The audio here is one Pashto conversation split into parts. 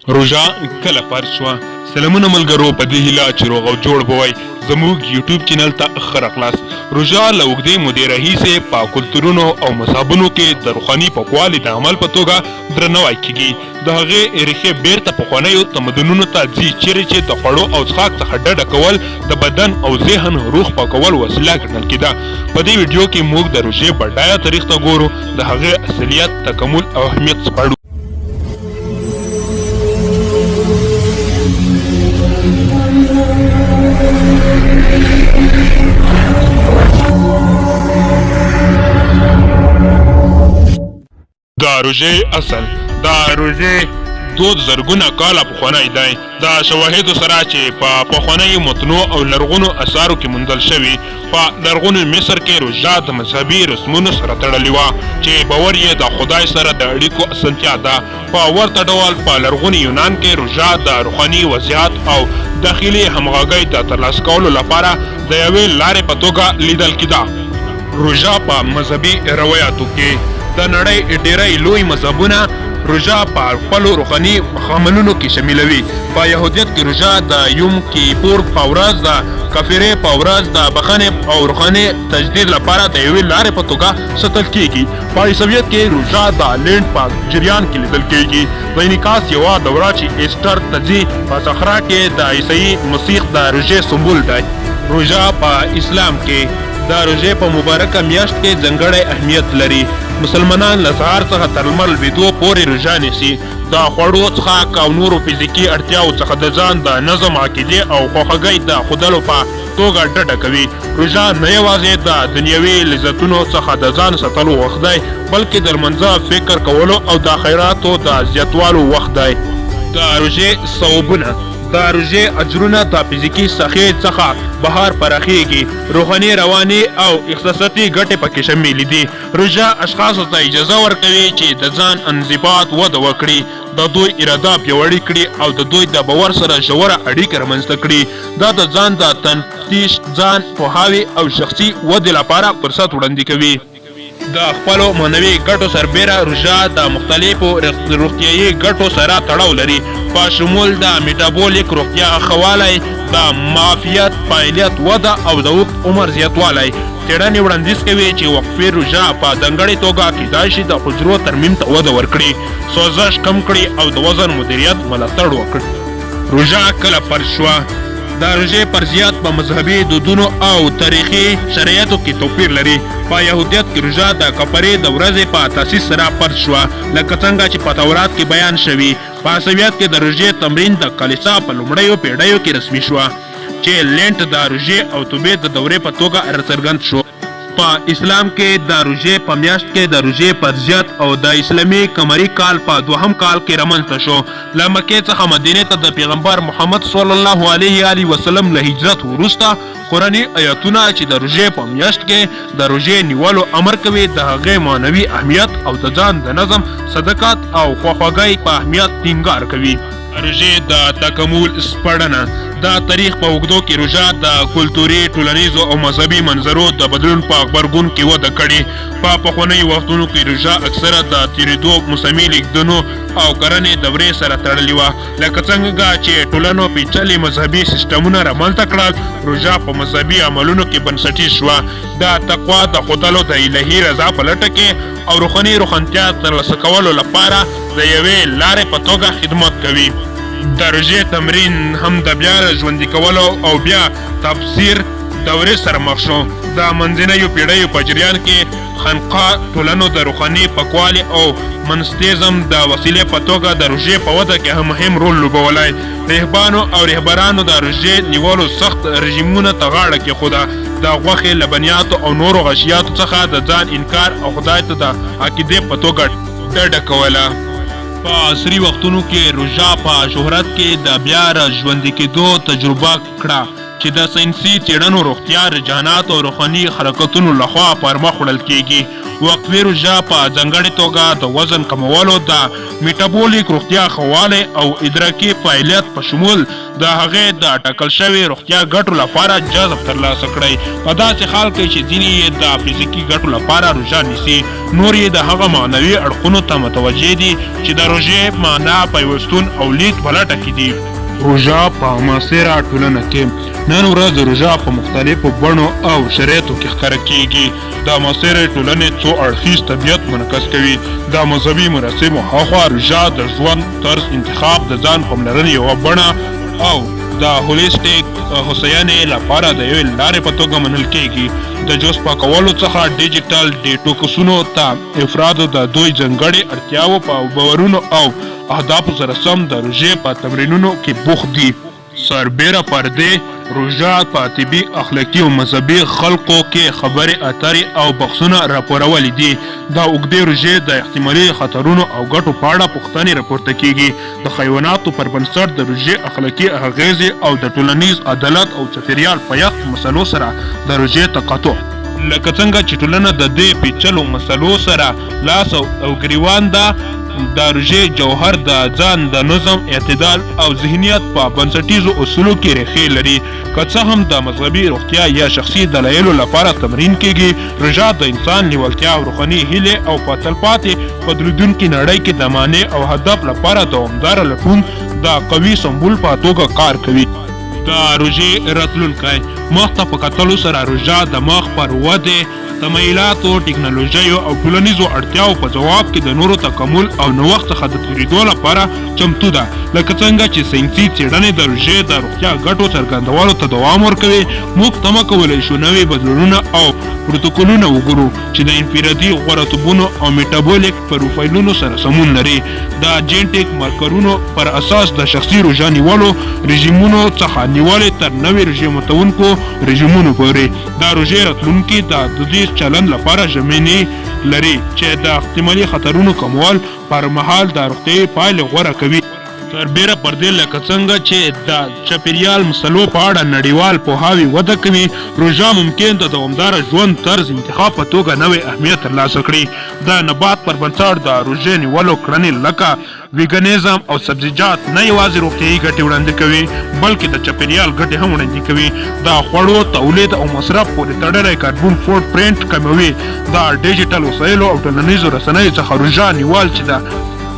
روژه کله فرض شوه؟ سلامونه ملګرو، په دې هیله چې روغ او جوړ به وئ. زموږ یوټیوب چینل ته ښه راغلاست. روژه له اوږدې مودې راهیسې په کلتورونو او مذهبونو کې د روحاني پاکوالي د عمل په توګه درناوی کیږي. د هغې ریښې بیرته پخوانیو تمدنونو ته ځي چیرې چې د خوړو او څښاک څخه ډډه کول د بدن او ذهن روح پاکول وسیله ګڼل کېده. په دې ویډیو کې موږ د روژې بډایه تاریخ ته ګورو، د هغې اصلیت، تکامل او اهمیت سپړو. د روژې اصل. د روژې دود زرګونه کاله پخوانی دی. د شواهدو سره چې په پخوانیو متنو او لرغونو اثارو کې موندل شوي، په لرغوني مصر کې روژه د مذهبي رسمونو سره تړلې وه چې باور یې د خدای سره د اړیکو اسانتیا ده. په ورته ډول په لرغوني یونان کې روژه د روحاني وضعیت او داخلي همغږۍ د ترلاسه کولو لپاره د یوې لارې په توګه لیدل کېده. روژه په مذهبي روایاتو کې د نړۍ ډیری لوی مذهبونه روژه په خپلو روحاني عملونو کې شاملوي. په یهودیت کې روژه د یوم کیپور په ورځ، د کفرې په ورځ د بخښنې او روحاني تجدید لپاره د یوې لارې په توګه ساتل کیږي. په عیسویت کې روژه د لینډ په جریان کې لیدل کیږي. د انعکاس یوه دوره چې ایسټر ته ځي په صحرا کې د عیسی مسیح د روژې سمبول دی. روژه په اسلام کې د روژې په مبارکه میاشت کې ځانګړی اهمیت لري. مسلمانان له سهار څخه تر لمر لوېدو پورې روژه نیسي. د خوړو، څښاک او نورو فزیکي اړتیاو څخه د ځان د نظم، عقیدې او خواخوږۍ د ښودلو په توګه ډډه کوي. روژه نه یوازې د دنیوي لذتونو څخه د ځان ساتلو وخت دی، بلکې د لمانځه، فکر کولو او د خیراتو د زیاتوالو وخت دی. د روژې ثوابونه. د روژې اجرونه د فزیکي سخي څخه بهر پراخیږي. روحاني، رواني او احساساتي ګټې پکې شاملې دي. روژه اشخاصو ته اجازه ورکوي چې د ځان انضباط وده وکړي، د دوی اراده پیاوړې کړي او د دوی د باور سره ژوره اړیکه رامنځته کړي. دا د ځان د تفتیش، ځان پوهاوي او شخصي ودې لپاره فرصت وړاندې کوي. د خپلو معنوي ګټو سربیره روژه د مختلفو روغتیایي ګټو سره تړاو لري، په شمول د میټابولیک روغتیا ښه والی، د معافیت، فعالیت وده او د اوږد عمر زیاتوالی. څېړنې وړاندیز کوي چې وقفې روژه په ځانګړې توګه کیدای شي د حجرو ترمیم ته وده ورکړي، سوزش کم کړي او د وزن مدیریت ملاتړ وکړي. روژه کله فرض شوه؟ د روژې فرضیت په مذهبي دودونو او تاریخي شرایطو کې توپیر لري. په یهودیت کې روژه د کفرې د ورځې په تاسیس سره فرض شوه، لکه څنګه چې په تورات کې بیان شوي. په عیسویت کې د روژې تمرین د کلیسا په لومړیو پیړیو کې رسمي شوه، چې لینټ د روژې او توبې د دورې په توګه راڅرګند شو. په اسلام کې د روژې په میاشت کې د روژې فرضیت او د اسلامي قمري کال په دوهم کال کې رامنځته شو. له مکې څخه مدینې ته د پیغمبر محمد صلی الله علیه وسلم له هجرت وروسته قرآني آیاتونه چې د روژې په میاشت کې د روژې نیولو امر کوي د هغې معنوي اهمیت او د ځان د نظم، صداقت او خواخوږۍ په اهمیت ټینګار کوي. روژې د تکامل سپړنه. د تاریخ په اوږدو کې روژه د کلتوري، ټولنیزو او مذهبي منظرو د بدلون په غبرګون کې وده کړې. په پخوانیو وختونو کې روژه اکثره د تېرېدو موسمي لیږدونو او کرنې دورې سره تړلې وه. لکه څنګه چې ټولنو پیچلي مذهبي سیسټمونه رامنځته کړل، روژه په مذهبي عملونو کې بنسټیز شوه. د تقوا د ښودلو، د الهي رضا په لټه کې او روحاني روښانتیا ترلاسه کولو لپاره د یوې لارې په توګه خدمت کوي. د روژې تمرین هم د بیا ژوندي کولو او بیا تفسیر دورې سره مخ شو. د منځنیو پیړیو په جریان کې خانقاه ټولنو د روحاني پاکوالي او منستیزم د وسیلې په توګه د روژې په وده کې هم مهم رول لوبولی. راهبانو او رهبرانو د روژې نیولو سخت رژیمونو ته غاړه کېښوده. د غوښې، لبنیاتو او نورو غشیاتو څخه د ځان انکار او خدای ته د عقیدې په توګه ډډه کوله. په عصري وختونو کې روژه په شهرت کې د بیا ژوندي کېدو تجربه کړه چې د ساینسي څېړنو، روغتیا، رجحانات او روحاني حرکتونو لخوا پر مخ وړل کېږي. وقفي روژه په ځانګړې توګه د وزن کمولو، د میټابولیک روغتیا ښه والی او ادراکي فعالیت په شمول د هغې د ټاکل شوي روغتیا ګټو لپاره جذب ترلاسه کړئ. په داسې حال کې چې ځینې یې د فزیکي ګټو لپاره روژه نیسي، نور یې د هغه معنوي اړخونو ته متوجه دي چې د روژې معنا، پیوستون او لید په لټه کې دي. روژه په معاصره ټولنه کې نن ورځ روژه په مختلفو بڼو او شرایطو کې ښکاره کیږي. د معاصرې ټولنې څو اړخیز طبیعت منعکس کوي. د مذهبي مراسمو هاخوا روژه د ژوند طرز انتخاب، د ځان پاملرنې یوه بڼه او د هولیسټیک هوساینې لپاره د یوې لارې په توګه منل کیږي. د جوس پاکولو څخه ډیجیټل ډیټوکسونو ته افرادو د دوی ځانګړې اړتیاوو په باورونو او اهدافو سره سم د روژې په تمرینونو کې بوخت دي. سربیره پردې روژه په طبي، اخلاقي او مذهبي خلقو کې خبرې اترې او بحثونه راپورولي دي. د اوږدې روژې د احتمالي خطرونو او ګټو په اړه پوښتنې راپورته کیږي. د حیواناتو پر بنسټ د روژې اخلاقي اغیزې او د ټولنیز عدالت او چاپیریال په یخ مسلو سره د روژې تقاطع، لکه څنګه چې ټولنه د دې پیچلو مسلو سره لاس او ګریوان ده. د روژې جوهر د ځان د نظم، اعتدال او ذهنیت په بنسټیزو اصولو کې ریښې لري. که څه هم د مذهبي روغتیا یا شخصي دلایلو لپاره تمرین کیږي، روژه د انسان لیوالتیا او روحاني هیلې او په تلپاتې بدلیدونکې نړۍ کې د معنی او هدف لپاره دوامداره لټون د قوي سمبول په توګه کار کوي. د روژې راتلونکی مخ ته په کتلو سره روژه د مخ پر ودې، تمایلاتو، ټکنالوژیو او ټولنیزو اړتیاو په جواب کې د نورو تکامل او نوښت څخه د تېرېدو لپاره چمتو ده. لکه څنګه چې ساینسي څېړنې د روژې د روغتیا ګټو څرګندولو ته دوام ورکوي، موږ تمه کولی شو نوي بدلونونه او پروتوکولونه وګورو چې د انفرادي غوړتوبونو او میټابولیک پروفایلونو سره سمون لري. د جینټیک مارکرونو پر اساس د شخصي روژه نیولو رژیمونو څخه نیولې تر نوي روژې ماتونکو رژیمونو پورې د روژې راتلونکي د دودیز چلند لپاره ژمنې لري چې د احتمالي خطرونو کمول پر مهال د روغتیايي پایلې غوره کوي. سربیره پردې لکه څنګه چې د چاپیریال مسلو په اړه نړیوال پوهاوی وده کوي، روژه ممکن د دوامداره ژوند طرز انتخاب په توګه نوی اهمیت ترلاسه کړي. د نبات پر بنسټ د روژې نیولو کړنې لکه ویګنیزم او سبزیجات نه یوازې روغتیايي ګټې وړاندې کوي، بلکې د چاپیریال ګټې هم وړاندې کوي. د خوړو تولید او مصرف پورې تړلی کاربن فوټ پرینټ کموي. د ډیجیټل وسایلو او ټولنیزو رسنیو څخه روژه نیول چې د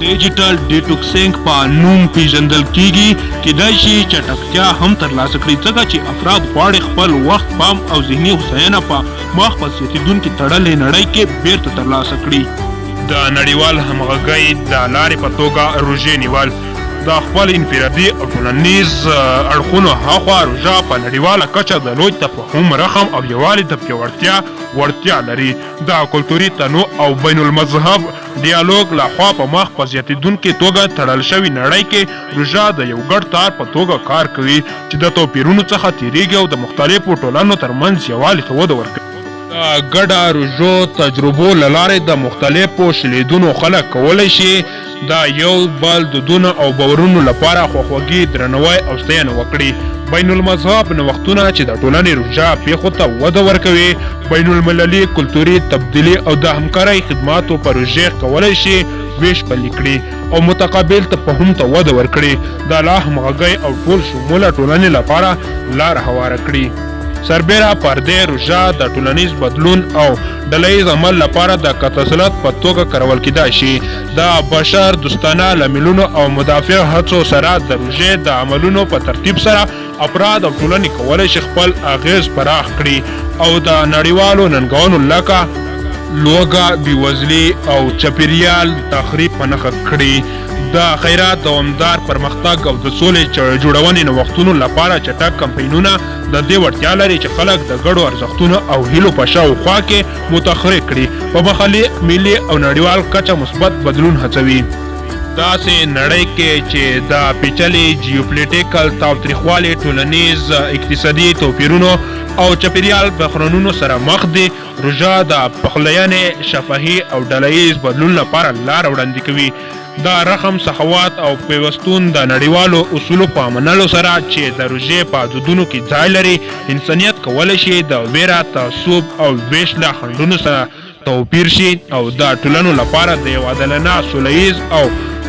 ډیجیټل ډیټوکسینګ په نوم پیژندل کیږي، کیدای شي چټکتیا هم ترلاسه کړي، ځکه چې افراد غواړي خپل وخت، پام او ذهني هوساینه په مخ په زیاتېدونکې تړلې نړۍ کې بیرته ترلاسه کړي. د نړیوال همغږۍ د لارې په توګه روژې نیول د خپل انفرادي او ټولنیز اړخونو هاخوا روژه په نړیواله کچه د لوی تفاهم، رحم او یووالي د پیاوړتیا وړتیا لري. د کلتوري تنوع او بین المذهب ډیالوګ لخوا په مخ په زیاتېدونکې توګه تړل شوې نړۍ کې روژه د یو ګډ تار په توګه کار کوي چې د توپیرونو څخه تیریږي او د مختلفو ټولنو ترمنځ یووالي ته وده ورکوي. د ګډه روژو تجربو له لارې د مختلفو شلیدونو خلک کولی شي د یو بل دودونو او باورونو لپاره خواخوږي، درناوی او ستاینه وکړي. بین المذهب نوښتونه چې د ټولنې روژه پیښو ته وده ورکوي، بین المللي کلتوري تبدیلي او د همکارۍ خدماتو پروژې کولی شي ویش پلي کړي او متقابل تفاهم ته وده ورکړي، د لا همغږۍ او ټول شموله ټولنې لپاره لاره هواره کړي. سربیره پردې روژه د ټولنیز بدلون او ډلهییز عمل لپاره د تسلط په توګه کارول کیدای شي. د بشر دوستانه لاملونو او مدافع هڅو سره د روژې د عملونو په ترتیب سره افراد او ټولنې کولی شي خپل اغیز پراخ کړي او د نړیوالو ننګونو لکه لوږه، بېوزلي او چاپیریال تخریب په نښه کړي. د خیرات، دوامدار پرمختګ او د سولې جوړونې نوښتونو لپاره چټک کمپاینونه د دې وړتیا لري چې خلک د ګډو ارزښتونو او هیلو په شاوخوا کې متحرک کړي، په محلي، ملي او نړیوال کچه مثبت بدلون هڅوي. داسې نړۍ کې چې د پیچلي جیوپولیټیکل تاوتریخوالي، ټولنیز اقتصادي توپیرونو او چاپیریال بحرانونو سره مخ دي، روژه د پخلاینې، شفاهي او ډلهییز بدلون لپاره لاره وړاندې کوي. د رحم، سخاوت او پیوستون د نړیوالو اصولو په منلو سره چې د روژې په دودونو کې ځای لري، انسانیت کولی شي د ویره، تعصب او ویش له خنډونو سره توپیر شي او دا ټولنو لپاره د یو عادلانه سوله ییز او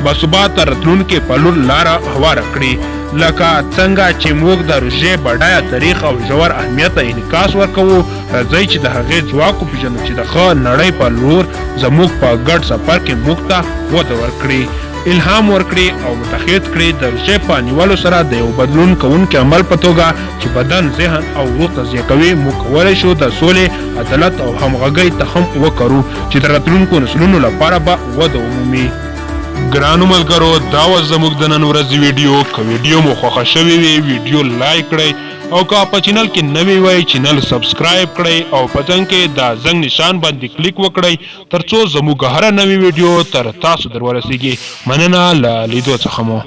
باثباته راتلونکي په لور لاره هواره کړي، لکه څنګه چې موږ د روژې بډایه تاریخ او ژور اهمیت ته انعکاس ورکوو. راځئ چې د هغې ځواک وپېژنو چې د ښه نړۍ په لور زموږ په ګډ سفر کې موږ ته وده ورکړي، الهام ورکړي او متحد کړي د روژې په نیولو سره د یو بدلون کوونکي عمل په توګه چې بدن، ذهن او روح تغذیه کوي. موږ کولی شو د سولې، عدالت او همغږۍ تخم وکرو چې د راتلونکو نسلونو لپاره به وده ومومي. ګرانو ملګرو، دا و زموږ د نن ورځې ویډیو. که ویډیو مو خوښه شوې وي ویډیو لایک کړئ او که په چینل کې نوی وای چینل سبسکرایب کړئ او په څنګ کې د زنګ نشان باندې کلیک وکړئ ترڅو زموږ هره نوې ویډیو تر تاسو در ورسیږي. مننه له لیدو څخه مو.